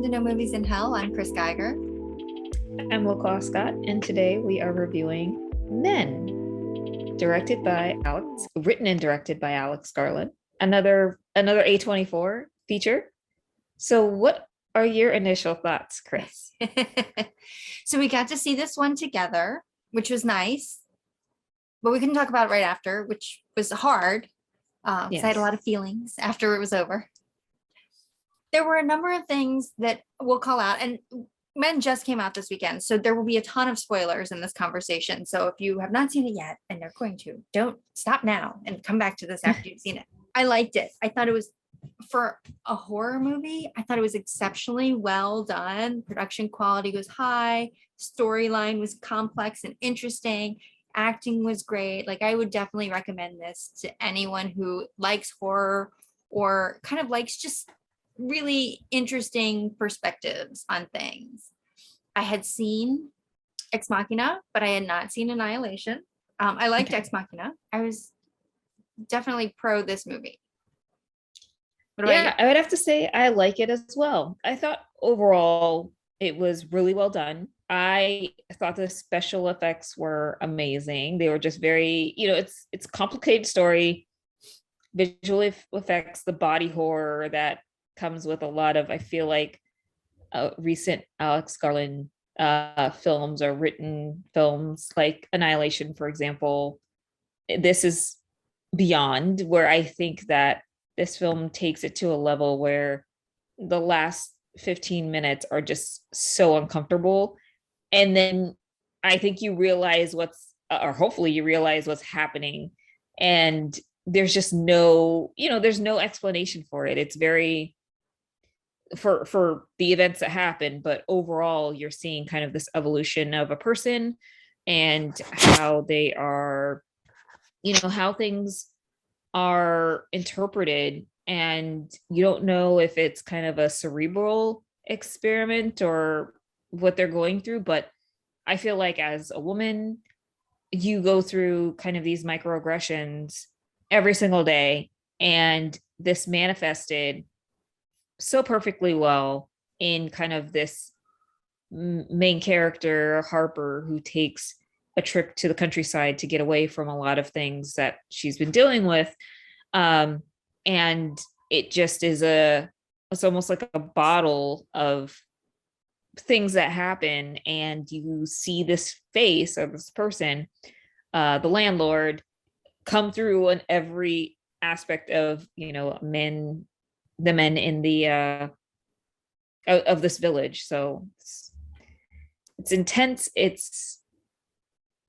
to No Movies in Hell. I'm Kris Geiger. I'm Will Scott, and today we are reviewing Men, written and directed by Alex Garland. Another A24 feature. So, what are your initial thoughts, Kris? So we got to see this one together, which was nice, but we couldn't talk about it right after, which was hard. Because I had a lot of feelings after it was over. There were a number of things that we'll call out, and Men just came out this weekend, so there will be a ton of spoilers in this conversation. So if you have not seen it yet, and they're going to, don't stop now and come back to this after you've seen it. I liked it. I thought it was, for a horror movie, I thought it was exceptionally well done. Production quality was high. Storyline was complex and interesting. Acting was great. Like, I would definitely recommend this to anyone who likes horror or kind of likes just really interesting perspectives on things. I had seen Ex Machina, but I had not seen Annihilation. I liked Ex Machina. I was definitely pro this movie. Yeah, I would have to say I like it as well. I thought overall it was really well done. I thought the special effects were amazing. They were just very, it's a complicated story, visual effects, the body horror that comes with a lot of, I feel like, recent Alex Garland films or written films like Annihilation, for example. This is beyond, where I think that this film takes it to a level where the last 15 minutes are just so uncomfortable. And then I think you realize or hopefully you realize what's happening. And there's just there's no explanation for it. It's very, for the events that happen, but overall you're seeing kind of this evolution of a person and how they are, how things are interpreted, and you don't know if it's kind of a cerebral experiment or what they're going through. But I feel like as a woman, you go through kind of these microaggressions every single day, and this manifested so perfectly well in kind of this main character, Harper, who takes a trip to the countryside to get away from a lot of things that she's been dealing with. And it just is it's almost like a bottle of things that happen, and you see this face of this person, the landlord, come through on every aspect of, the men in the of this village. So it's intense.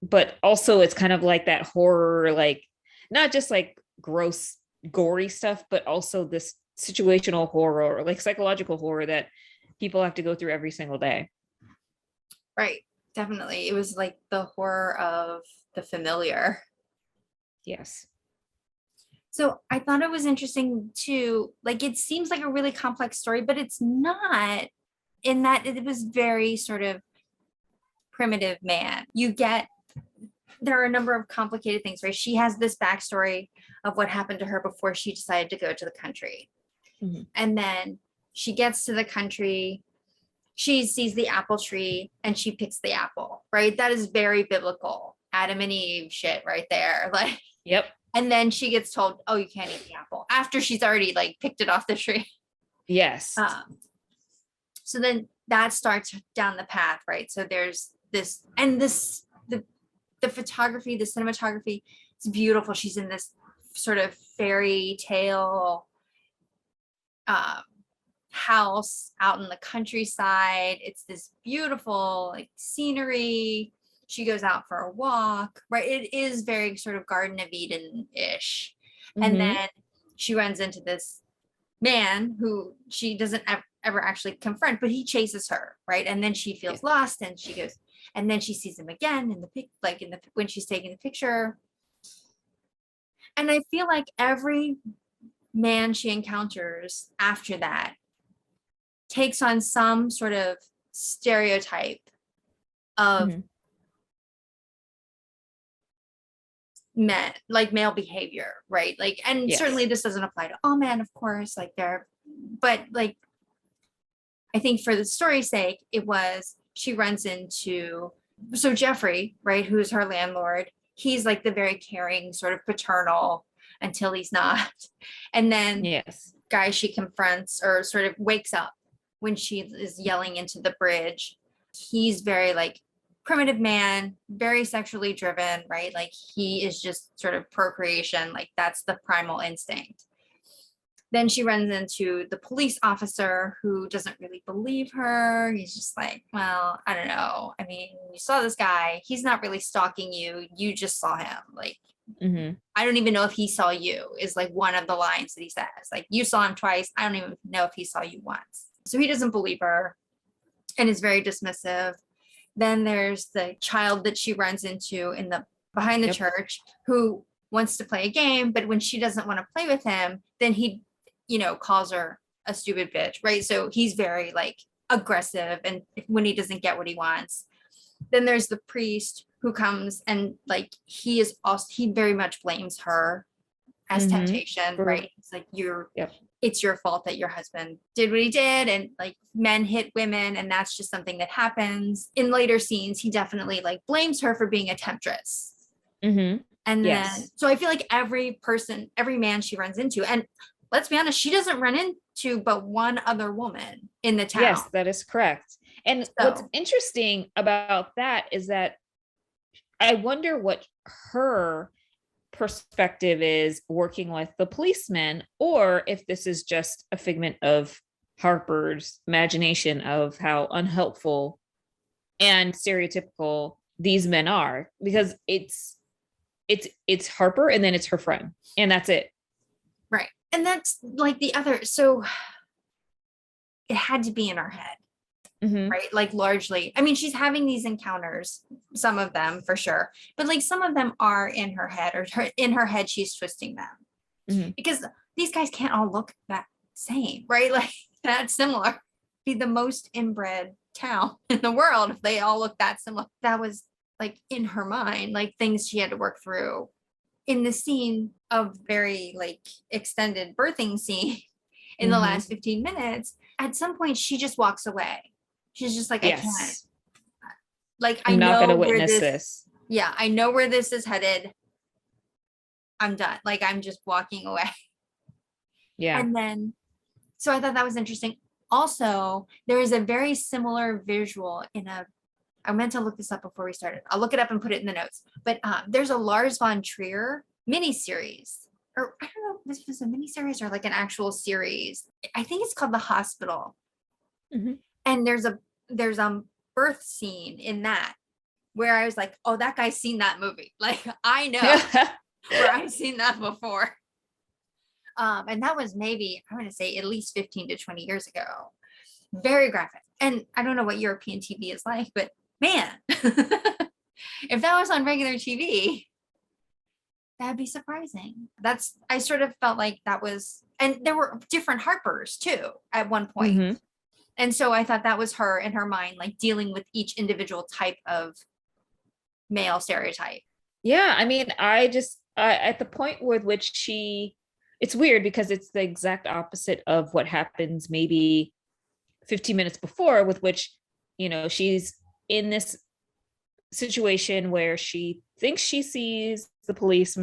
But also it's kind of like that horror, like not just like gross, gory stuff, but also this situational horror, like psychological horror that people have to go through every single day. Right. Definitely. It was like the horror of the familiar. Yes. So I thought it was interesting too. Like, it seems like a really complex story, but it's not, in that it was very sort of primitive man. There are a number of complicated things, right? She has this backstory of what happened to her before she decided to go to the country. Mm-hmm. And then she gets to the country, she sees the apple tree and she picks the apple, right? That is very biblical Adam and Eve shit right there. Like, yep. And then she gets told, oh, you can't eat the apple, after she's already like picked it off the tree. Yes. So then that starts down the path, right? So there's this, and the photography, the cinematography, it's beautiful. She's in this sort of fairy tale house out in the countryside. It's this beautiful like scenery. She goes out for a walk, right? It is very sort of Garden of Eden-ish. Mm-hmm. And then she runs into this man who she doesn't ever actually confront, but he chases her, right? And then she feels lost, and she goes, and then she sees him again when she's taking the picture. And I feel like every man she encounters after that takes on some sort of stereotype of men, like male behavior, right? Like, and certainly this doesn't apply to all men, of course, like but like I think for the story's sake, she runs into, so Jeffrey, right, who's her landlord, he's like the very caring, sort of paternal until he's not. And then yes, guy she confronts or sort of wakes up when she is yelling into the bridge. He's very like primitive man, very sexually driven, right? Like he is just sort of procreation, like that's the primal instinct. Then she runs into the police officer who doesn't really believe her. He's just like, well, I don't know. I mean, you saw this guy. He's not really stalking you. You just saw him. Like, I don't even know if he saw you, is like one of the lines that he says. Like, you saw him twice. I don't even know if he saw you once. So he doesn't believe her and is very dismissive. Then there's the child that she runs into in the behind the church who wants to play a game, but when she doesn't want to play with him, then he, calls her a stupid bitch, right? So he's very like aggressive and when he doesn't get what he wants. Then there's the priest who comes and like he very much blames her as temptation, right? It's like it's your fault that your husband did what he did, and like men hit women and that's just something that happens. In later scenes, he definitely like blames her for being a temptress. And then so I feel like every man she runs into, and let's be honest, she doesn't run into but one other woman in the town. Yes, that is correct. And what's interesting about that is that I wonder what her perspective is working with the policeman, or if this is just a figment of Harper's imagination of how unhelpful and stereotypical these men are, because it's Harper and then it's her friend and that's it. Right. And that's like the other, so it had to be in our head. Right, like largely, I mean, she's having these encounters, some of them for sure, but like some of them are in her head, or in her head she's twisting them because these guys can't all look that same, right? Like that similar. Be the most inbred town in the world if they all look that similar. That was like in her mind, like things she had to work through. In the scene of very like extended birthing scene in the last 15 minutes, at some point she just walks away. She's just like, I can't. Like, I'm not going to witness this. Yeah, I know where this is headed. I'm done. Like, I'm just walking away. Yeah. And then, so I thought that was interesting. Also, there is a very similar visual I meant to look this up before we started. I'll look it up and put it in the notes. But there's a Lars von Trier miniseries. Or I don't know if this was a miniseries or like an actual series. I think it's called The Hospital. And there's a birth scene in that where I was like, oh, that guy's seen that movie. Like, I know where I've seen that before. And that was maybe, I'm going to say at least 15 to 20 years ago. Very graphic. And I don't know what European TV is like, but man, if that was on regular TV, that'd be surprising. I sort of felt like that was, and there were different Harpers too at one point. And so I thought that was her in her mind, like dealing with each individual type of male stereotype. Yeah. I mean, at the point with which it's weird because it's the exact opposite of what happens maybe 15 minutes before, with which, she's in this situation where she thinks she sees the police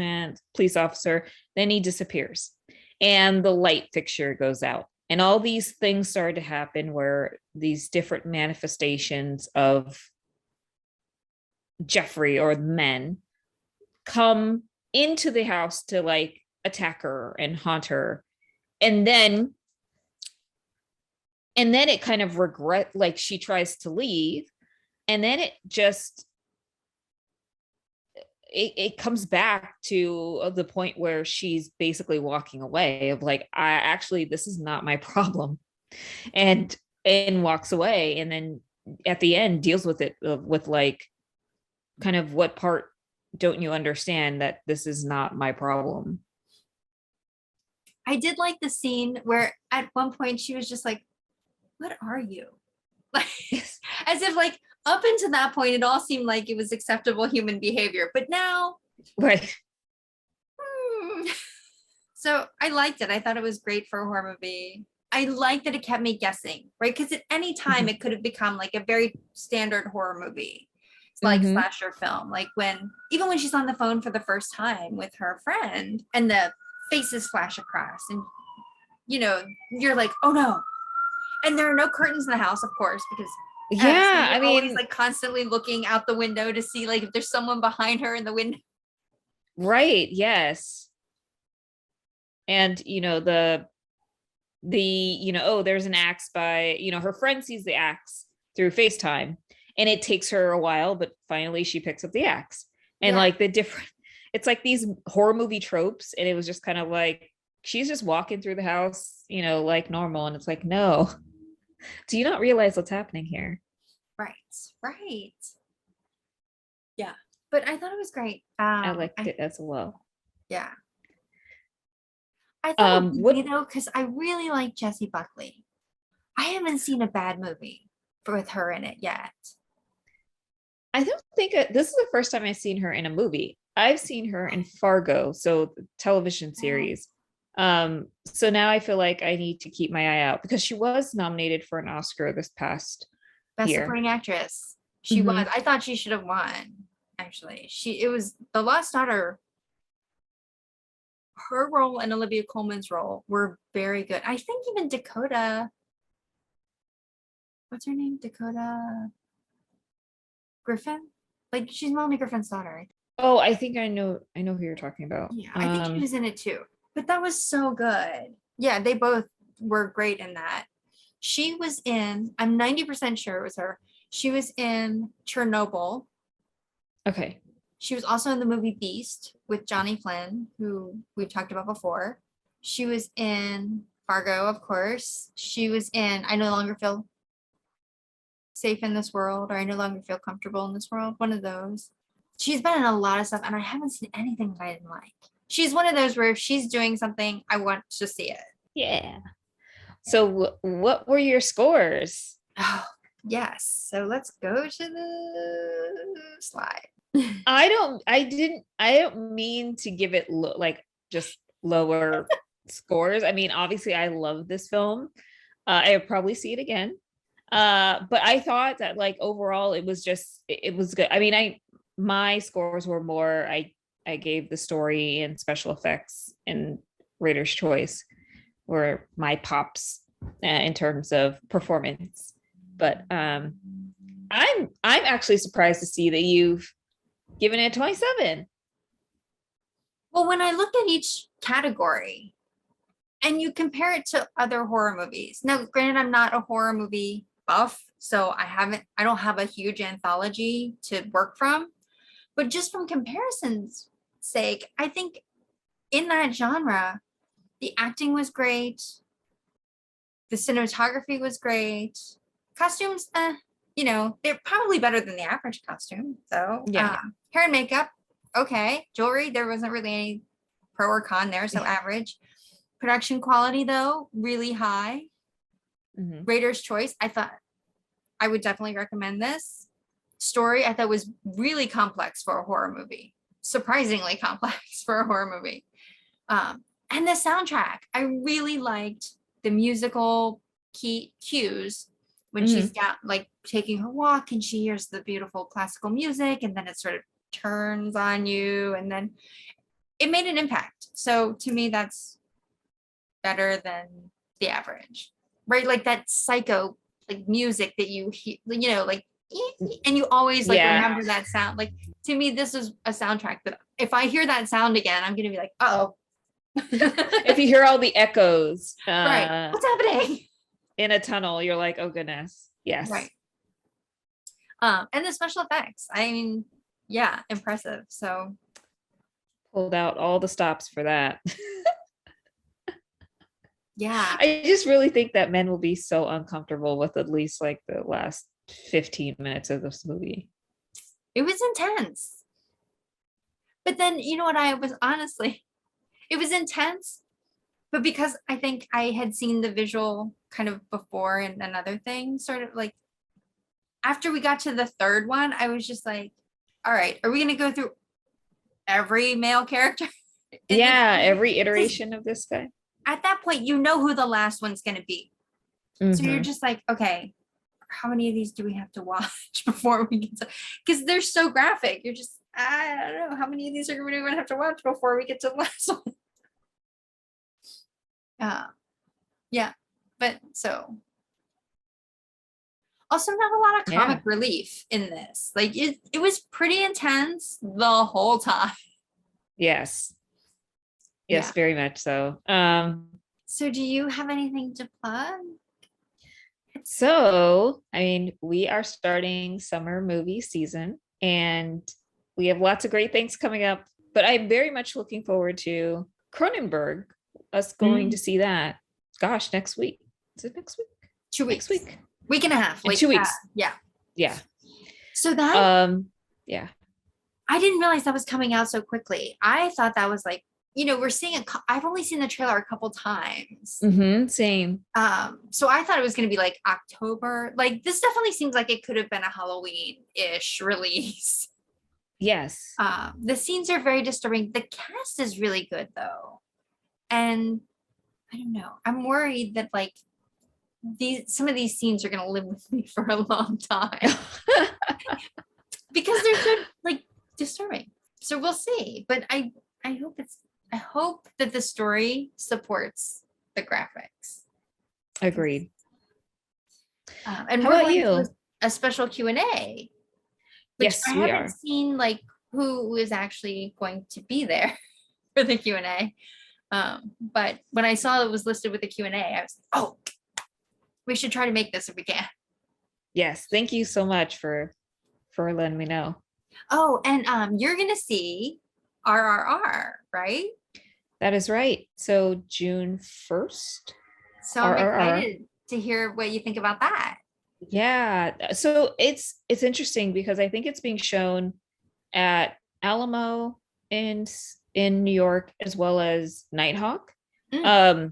officer, then he disappears and the light fixture goes out. And all these things started to happen where these different manifestations of Jeffrey or men come into the house to like attack her and haunt her. And then it kind of like she tries to leave. And then it just, it comes back to the point where she's basically walking away of like, this is not my problem, and walks away. And then at the end deals with it with like, kind of, what part don't you understand that this is not my problem? I did like the scene where at one point she was just like, what are you? Like, as if like, up until that point, it all seemed like it was acceptable human behavior, but now, right. So I liked it. I thought it was great for a horror movie. I like that it kept me guessing, right? Because at any time it could have become like a very standard horror movie. It's like slasher film. Like even when she's on the phone for the first time with her friend and the faces flash across and you're like, oh no. And there are no curtains in the house, of course, because I mean, always like constantly looking out the window to see like if there's someone behind her in the window. Right. Yes. And there's an axe by, her friend sees the axe through FaceTime and it takes her a while, but finally she picks up the axe. And like it's like these horror movie tropes. And it was just kind of like, she's just walking through the house, like normal. And it's like, no, do you not realize what's happening here? Right. Yeah. But I thought it was great. I liked it as well. Yeah. I thought it was funny though, because I really like Jessie Buckley. I haven't seen a bad movie with her in it yet. I don't think this is the first time I've seen her in a movie. I've seen her in Fargo, so the television series. So now I feel like I need to keep my eye out because she was nominated for an Oscar this past Best year. Supporting Actress. She was. I thought she should have won. Actually, it was The Lost Daughter. Her role and Olivia Colman's role were very good. I think even Dakota. What's her name? Dakota Griffin. Like she's Melanie Griffin's daughter. Oh, I think I know who you're talking about. Yeah, I think she was in it too. But that was so good. Yeah, they both were great in that. She was in, I'm 90% sure it was her. She was in Chernobyl. Okay. She was also in the movie Beast with Johnny Flynn, who we've talked about before. She was in Fargo, of course. She was in I No Longer Feel Safe in This World, or I No Longer Feel Comfortable in This World. One of those. She's been in a lot of stuff, and I haven't seen anything that I didn't like. She's one of those where if she's doing something, I want to see it. Yeah. So what were your scores? Oh, yes. So let's go to the slide. I don't mean to give it just lower scores. I mean, obviously I love this film. I'll probably see it again. But I thought that like overall it was good. I mean, my scores were more, I gave the story and special effects and Rater's Choice were my pops in terms of performance. But I'm actually surprised to see that you've given it 27. Well, when I look at each category and you compare it to other horror movies, now granted, I'm not a horror movie buff, so I don't have a huge anthology to work from, but just from comparison's sake, I think in that genre, the acting was great, the cinematography was great, costumes, they're probably better than the average costume. So yeah, hair and makeup, okay. Jewelry, there wasn't really any pro or con there, so average. Production quality though, really high. Rater's Choice, I thought I would definitely recommend this. Story, I thought was really complex for a horror movie. Surprisingly complex for a horror movie. And the soundtrack, I really liked the musical cues when she's got like taking her walk and she hears the beautiful classical music and then it sort of turns on you and then it made an impact. So to me, that's better than the average, right? Like that psycho like music that you hear, like, and you always like remember that sound. Like to me, this is a soundtrack that if I hear that sound again, I'm going to be like, oh. If you hear all the echoes, right, what's happening in a tunnel, you're like, oh goodness, yes, right. And the special effects, I mean, yeah, impressive. So pulled out all the stops for that. Yeah, I just really think that men will be so uncomfortable with at least like the last 15 minutes of this movie. It was intense, but then you know what, it was intense, but because I think I had seen the visual kind of before and another thing, sort of like after we got to the third one, I was just like, all right, are we going to go through every male character? Yeah, every iteration of this guy. at that point, you know who the last one's going to be. So you're just like, okay, how many of these do we have to watch before we get to, because they're so graphic. You're just, I don't know how many of these are we going to have to watch before we get to the last one. Yeah, but so also not a lot of comic relief in this. Like it was pretty intense the whole time. Yes, very much so. So do you have anything to plug? So, I mean, we are starting summer movie season and we have lots of great things coming up, but I'm very much looking forward to Cronenberg, us going to see that. Gosh, next week. Is it next week? 2 weeks. Next week. Week and a half. Like 2 weeks. Yeah. So that, yeah. I didn't realize that was coming out so quickly. I thought that was like, we're seeing it. I've only seen the trailer a couple times. Same. So I thought it was going to be like October. Like this definitely seems like it could have been a Halloween-ish release. Yes. The scenes are very disturbing. The cast is really good though. And I don't know. I'm worried that like some of these scenes are going to live with me for a long time because they're so like disturbing. So we'll see. But I hope that the story supports the graphics. Agreed. And how we're about going you? to a special Q&A. Yes, I haven't seen like who is actually going to be there for the Q&A. But when I saw it was listed with the Q&A, I was like, oh, we should try to make this if we can. Yes, thank you so much for letting me know. Oh, and you're gonna see RRR, right? That is right. So June 1st. So I'm excited to hear what you think about that. Yeah. So it's interesting because I think it's being shown at Alamo in New York as well as Nighthawk. And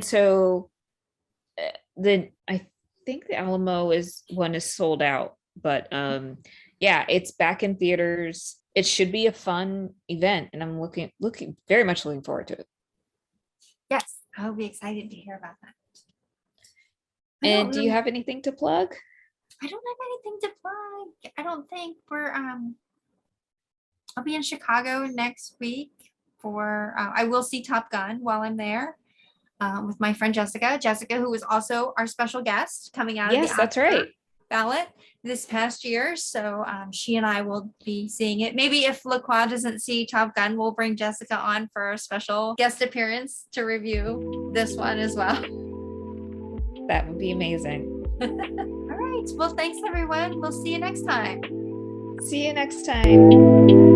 so I think the Alamo one is sold out, but yeah, it's back in theaters. It should be a fun event, and I'm very much looking forward to it. Yes, I'll be excited to hear about that. And do you have anything to plug? I don't have anything to plug. I don't think I'll be in Chicago next week for I will see Top Gun while I'm there. With my friend Jessica, who was also our special guest coming out of the that's right. ballot this past year. So she and I will be seeing it. Maybe if LaCroix doesn't see Top Gun, we'll bring Jessica on for a special guest appearance to review this one as well. That would be amazing. All right. Well, thanks everyone. We'll see you next time. See you next time.